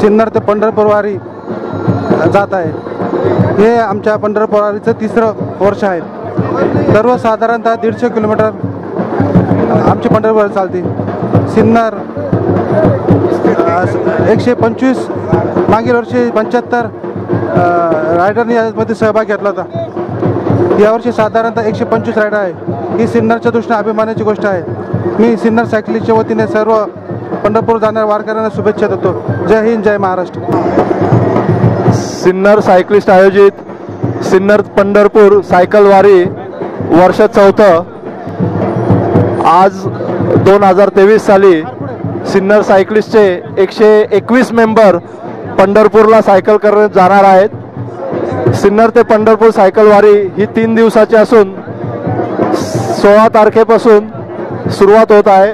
सिन्नर ते पंढरपूर वारी जात आहे। हे आमच्या पंढरपूर वारीचं तिसरं वर्ष आहे। सर्वसाधारणतः 150 किलोमीटर आमची पंढरपूर चालते। सिन्नर 125, मागील वर्षी 75 रायडरनी यामध्ये सहभाग घेतला होता। यावर्षी साधारणतः 125 रायडर आहे। ही सिन्नरच्या दृष्टीने अभिमानाची गोष्ट आहे। मी सिन्नर सायकलिस्टच्या वतीने सर्व पंढरपूर जाणाऱ्या वारकऱ्यांना शुभेच्छा देतो। जय हिंद, जय महाराष्ट्र। सिन्नर सायकलिस्ट आयोजित सिन्नर पंढरपूर सायकल वारी वर्ष 4 आज 2023 साली सिन्नर सायकलिस्टचे 121 मेंबर पंढरपूरला सायकल करत जाणार आहेत। सिन्नर ते पंढरपूर सायकल वारी ही 3 दिवसाची असून 16 तारखेपासून सुरुवात होत आहे।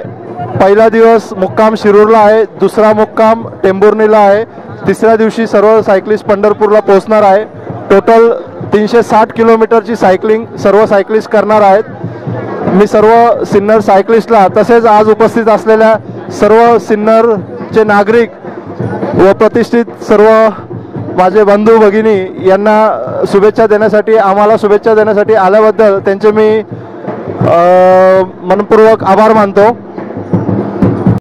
पहिला दिवस मुक्काम शिरूरला आहे, दुसरा मुक्काम टेंभुर्णीला आहे, तिसऱ्या दिवशी सर्व सायकलिस्ट पंढरपूरला पोहोचणार आहे। टोटल 360 किलोमीटरची सायकलिंग सर्व सायकलिस्ट करणार आहेत। मी सर्व सिन्नर सायकलिस्टला तसेच आज उपस्थित असलेल्या सर्व सिन्नरचे नागरिक व प्रतिष्ठित सर्व माझे बंधू भगिनी यांना शुभेच्छा देण्यासाठी, आम्हाला शुभेच्छा देण्यासाठी आल्याबद्दल त्यांचे मी मनपूर्वक आभार मानतो।